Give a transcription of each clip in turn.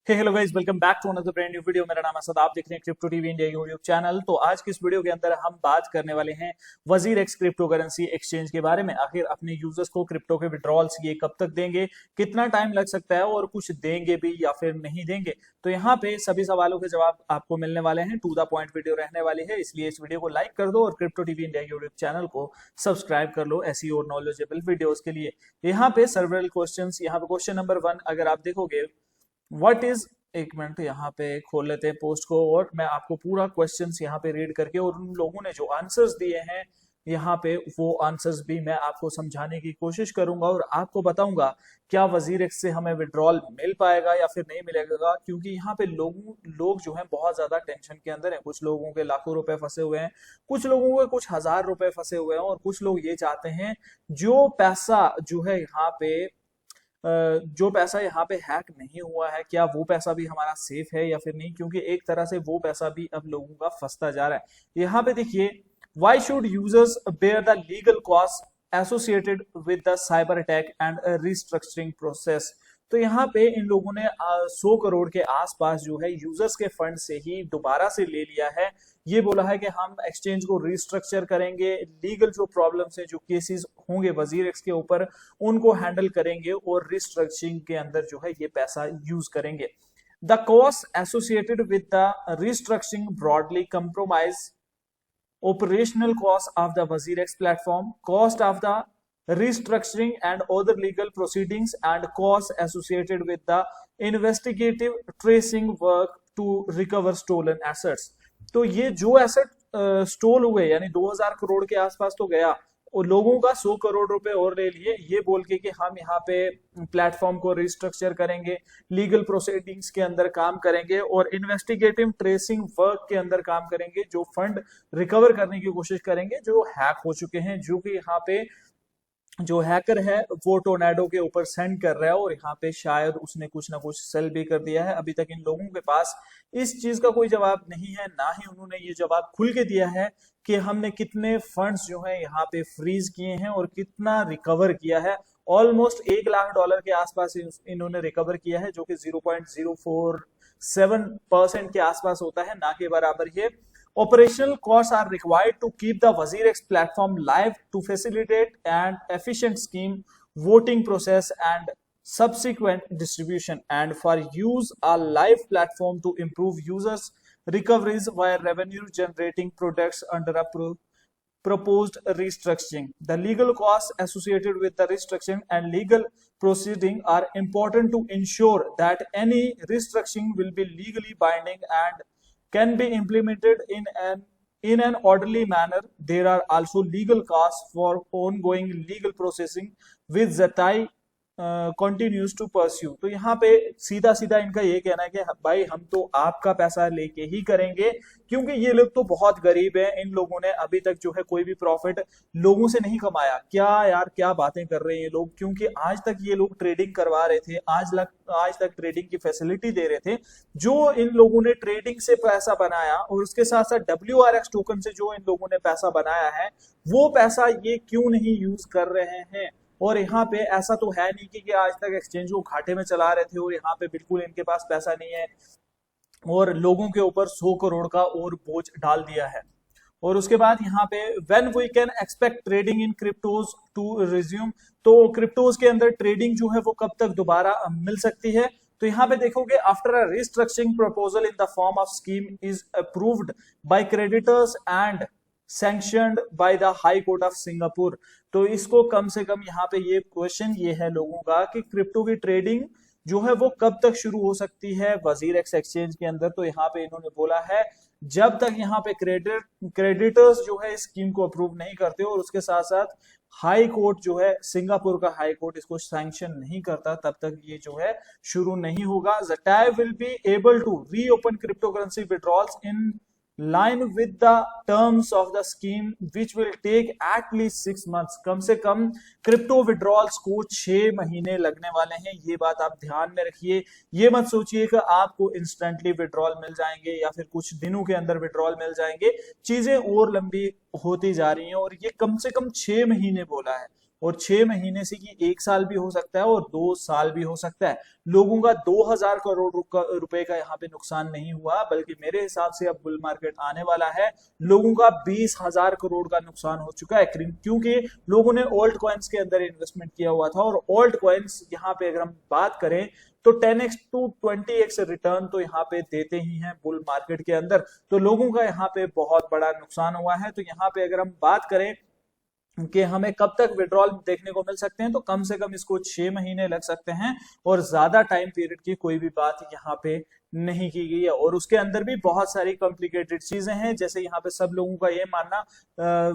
Hello guys, welcome back to another brand new video. मेरा नाम असद, आप देख रहे हैं crypto TV India YouTube channel. तो आज की इस वीडियो के अंदर हम बात करने वाले हैं वजीर एक्स क्रिप्टो करेंसी एक्सचेंज के बारे में। आखिर अपने यूजर्स को क्रिप्टो के विड्रॉल्स ये कब तक देंगे, कितना टाइम लग सकता है और कुछ देंगे भी या फिर नहीं देंगे। तो यहाँ पे सभी सवालों के जवाब आपको मिलने वाले हैं। टू द पॉइंट वीडियो रहने वाली है, इसलिए इस वीडियो को लाइक कर दो और crypto TV India YouTube channel को सब्सक्राइब कर लो ऐसी और नॉलेजेबल वीडियोस के लिए। यहाँ पे सर्वरल क्वेश्चंस, यहाँ पे क्वेश्चन नंबर 1 अगर आप देखोगे, व्हाट इज, एक मिनट यहाँ पे खोल लेते हैं पोस्ट को और मैं आपको पूरा क्वेश्चंस यहाँ पे रीड करके और उन लोगों ने जो आंसर्स दिए हैं यहाँ पे वो आंसर्स भी मैं आपको समझाने की कोशिश करूंगा और आपको बताऊंगा क्या वजीर एक्स से हमें विड्रॉल मिल पाएगा या फिर नहीं मिलेगा। क्योंकि यहाँ पे लोग जो है बहुत ज्यादा टेंशन के अंदर है। कुछ लोगों के लाखों रुपए फंसे हुए हैं, कुछ लोगों के कुछ हजार रुपए फंसे हुए हैं और कुछ लोग ये चाहते हैं जो पैसा जो है यहाँ पे जो पैसा यहाँ पे हैक नहीं हुआ है, क्या वो पैसा भी हमारा सेफ है या फिर नहीं। क्योंकि एक तरह से वो पैसा भी अब लोगों का फंसता जा रहा है। यहाँ पे देखिए, why should users bear the legal cost associated with the cyber attack and restructuring process. तो यहाँ पे इन लोगों ने 100 करोड़ के आसपास जो है यूजर्स के फंड से ही दोबारा से ले लिया है। ये बोला है कि हम एक्सचेंज को रिस्ट्रक्चर करेंगे, लीगल जो प्रॉब्लम्स है, जो केसेस होंगे वजीर एक्स के ऊपर, उनको हैंडल करेंगे और रिस्ट्रक्चरिंग के अंदर जो है ये पैसा यूज करेंगे। The cost associated with the restructuring broadly compromise operational cost of the WazirX platform, cost of the restructuring and other legal proceedings, and costs associated with the investigative tracing work to recover stolen assets। तो ये जो asset stall हुए यानी 2000 करोड़ के आसपास तो गया और लोगों का 100 करोड़ रुपए और ले लिए, ये बोल के कि हम यहाँ पे प्लेटफॉर्म को रिस्ट्रक्चर करेंगे, लीगल प्रोसीडिंग्स के अंदर काम करेंगे और इन्वेस्टिगेटिव ट्रेसिंग वर्क के अंदर काम करेंगे, जो फंड रिकवर करने की कोशिश करेंगे जो हैक हो चुके हैं। जो कि यहाँ पे जो हैकर है वो टोर्नेडो के ऊपर सेंड कर रहा है और यहाँ पे शायद उसने कुछ ना कुछ सेल भी कर दिया है। अभी तक इन लोगों के पास इस चीज का कोई जवाब नहीं है, ना ही उन्होंने ये जवाब खुल के दिया है कि हमने कितने फंड्स जो है यहाँ पे फ्रीज किए हैं और कितना रिकवर किया है। ऑलमोस्ट $1 लाख के आसपास इन्होंने रिकवर किया है, जो कि 0.047% के आसपास होता है, ना के बराबर ये। Operational costs are required to keep the WazirX platform live to facilitate an efficient scheme voting process and subsequent distribution, and for use a live platform to improve users' recoveries via revenue generating products under a proposed restructuring. The legal costs associated with the restructuring and legal proceeding are important to ensure that any restructuring will be legally binding and can be implemented in an orderly manner. There are also legal costs for ongoing legal processing with Zatai continues to pursue। तो यहाँ पे सीधा सीधा इनका ये कहना है कि भाई हम तो आपका पैसा लेके ही करेंगे, क्योंकि ये लोग तो बहुत गरीब हैं। इन लोगों ने अभी तक जो है कोई भी प्रॉफिट लोगों से नहीं कमाया। क्या यार, क्या बातें कर रहे हैं ये लोग। क्योंकि आज तक ये लोग ट्रेडिंग करवा रहे थे, आज तक ट्रेडिंग की फैसिलिटी दे रहे थे। जो इन लोगों ने ट्रेडिंग से पैसा बनाया और उसके साथ साथ WRX टोकन से जो इन लोगों ने पैसा बनाया है, वो पैसा ये क्यों नहीं यूज कर रहे हैं। और यहाँ पे ऐसा तो है नहीं कि आज तक एक्सचेंज को घाटे में चला रहे थे और यहाँ पे बिल्कुल इनके पास पैसा नहीं है और लोगों के ऊपर 100 करोड़ का और बोझ डाल दिया है। और उसके बाद यहाँ पे when we can expect trading in cryptos to resume. तो क्रिप्टोज के अंदर ट्रेडिंग जो है वो कब तक दोबारा मिल सकती है। तो यहाँ पे देखोगे, after a restructuring proposal in the form of scheme is approved by creditors and sanctioned by the high court of Singapore. तो इसको कम से कम यहाँ पे ये क्वेश्चन ये है लोगों का कि क्रिप्टो की ट्रेडिंग जो है वो कब तक शुरू हो सकती है वजीर एक्स एक्सचेंज के अंदर। तो यहाँ पे इन्होंने बोला है जब तक यहाँ पे क्रेडिटर्स जो है इस स्कीम को अप्रूव नहीं करते और उसके साथ साथ हाई कोर्ट जो है, सिंगापुर का हाई कोर्ट इसको सैंक्शन नहीं करता, तब तक ये जो है शुरू नहीं होगा। Zatai will be able to reopen cryptocurrency withdrawals in line with the terms of the scheme which will take at least 6 months। कम से कम क्रिप्टो विड्रॉल्स को 6 महीने लगने वाले हैं, ये बात आप ध्यान में रखिए। ये मत सोचिए कि आपको इंस्टेंटली विड्रॉल मिल जाएंगे या फिर कुछ दिनों के अंदर विड्रॉल मिल जाएंगे। चीजें और लंबी होती जा रही हैं और ये कम से कम 6 महीने बोला है। और 6 महीने से कि 1 साल भी हो सकता है और 2 साल भी हो सकता है। लोगों का 2000 करोड़ रुपए का यहाँ पे नुकसान नहीं हुआ, बल्कि मेरे हिसाब से अब बुल मार्केट आने वाला है, लोगों का 20,000 करोड़ का नुकसान हो चुका है, क्योंकि लोगों ने ओल्ड कॉइन्स के अंदर इन्वेस्टमेंट किया हुआ था। और ओल्ड कॉइन्स यहाँ पे अगर हम बात करें तो 10x टू 20x रिटर्न तो यहाँ पे देते ही हैं बुल मार्केट के अंदर। तो लोगों का यहाँ पे बहुत बड़ा नुकसान हुआ है। तो यहाँ पे अगर हम बात करें कि हमें कब तक विड्रॉल देखने को मिल सकते हैं, तो कम से कम इसको 6 महीने लग सकते हैं, और ज्यादा टाइम पीरियड की कोई भी बात यहाँ पे नहीं की गई है। और उसके अंदर भी बहुत सारी कॉम्प्लिकेटेड चीजें हैं, जैसे यहाँ पे सब लोगों का ये मानना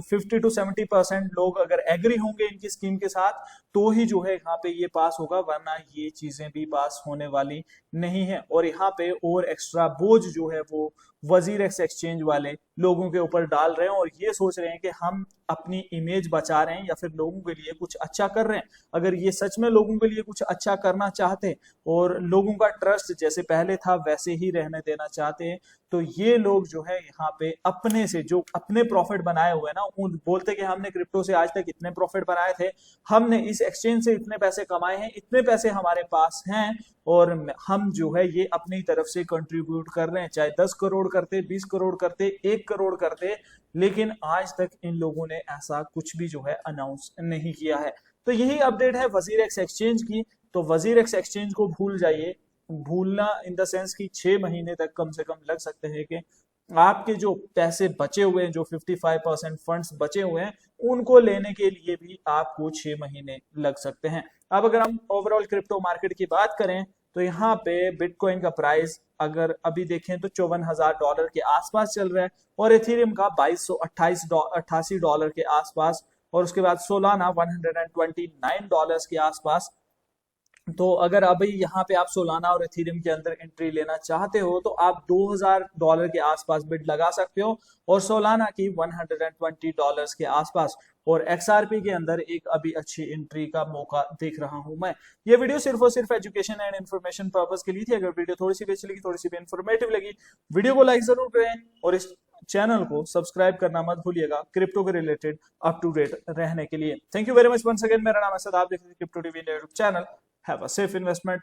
50 टू 70% लोग अगर एग्री होंगे इनकी स्कीम के साथ तो ही जो है यहाँ पे ये पास होगा, वरना ये चीजें भी पास होने वाली नहीं है। और यहाँ पे और एक्स्ट्रा बोझ जो है वो वजीरेक्स एक्सचेंज वाले लोगों के ऊपर डाल रहे हैं, और ये सोच रहे हैं कि हम अपनी इमेज बचा रहे हैं या फिर लोगों के लिए कुछ अच्छा कर रहे हैं। अगर ये सच में लोगों के लिए कुछ अच्छा करना चाहते और लोगों का ट्रस्ट जैसे पहले था वैसे ही रहने देना चाहते हैं, तो ये लोग जो है यहाँ पे अपने से जो अपने प्रॉफिट बनाए हुए ना, उन बोलते कि हमने क्रिप्टो से आज तक इतने प्रॉफिट बनाए थे, हमने इस एक्सचेंज से इतने पैसे कमाए हैं, इतने पैसे हमारे पास हैं, और हम जो है ये अपनी तरफ से कंट्रीब्यूट कर रहे हैं। चाहे 10 करोड़ करते, 20 करोड़ करते, 1 करोड़ करते, लेकिन आज तक इन लोगों ने ऐसा कुछ भी जो है अनाउंस नहीं किया है। तो यही अपडेट है वजीरेक्स एक्सचेंज की। तो वजीरेक्स एक्सचेंज को भूल जाइए, भूलना इन द सेंस कि 6 महीने तक कम से कम लग सकते हैं कि आपके जो पैसे बचे हुए हैं, जो 55% फंड्स बचे हुए हैं, उनको लेने के लिए भी आपको 6 महीने लग सकते हैं। अब अगर हम ओवरऑल क्रिप्टो मार्केट की बात करें तो यहाँ पे बिटकॉइन का प्राइस अगर अभी देखें तो $54,000 के आसपास चल रहा है, और एथेरियम का $2288 के आसपास, और उसके बाद सोलाना $129 के आसपास। तो अगर अभी यहाँ पे आप सोलाना और एथेरियम के अंदर एंट्री लेना चाहते हो तो आप $2,000 के आसपास बिड लगा सकते हो, और सोलाना की $120 के आसपास, और XRP के अंदर एक अभी अच्छी एंट्री का मौका देख रहा हूं मैं। ये वीडियो सिर्फ और सिर्फ एजुकेशन एंड इन्फॉर्मेशन पर्पस के लिए थी। अगर वीडियो थोड़ी सी भी अच्छी लगी, थोड़ी सी भी इन्फॉर्मेटिव लगी, वीडियो को लाइक जरूर करें, और इस चैनल को सब्सक्राइब करना मत भूलिएगा क्रिप्टो के रिलेटेड अप टू डेट रहने के लिए। Thank you very much once again. मेरा नाम है सद, आप देख रहे हैं crypto TV India YouTube channel. Have a safe investment.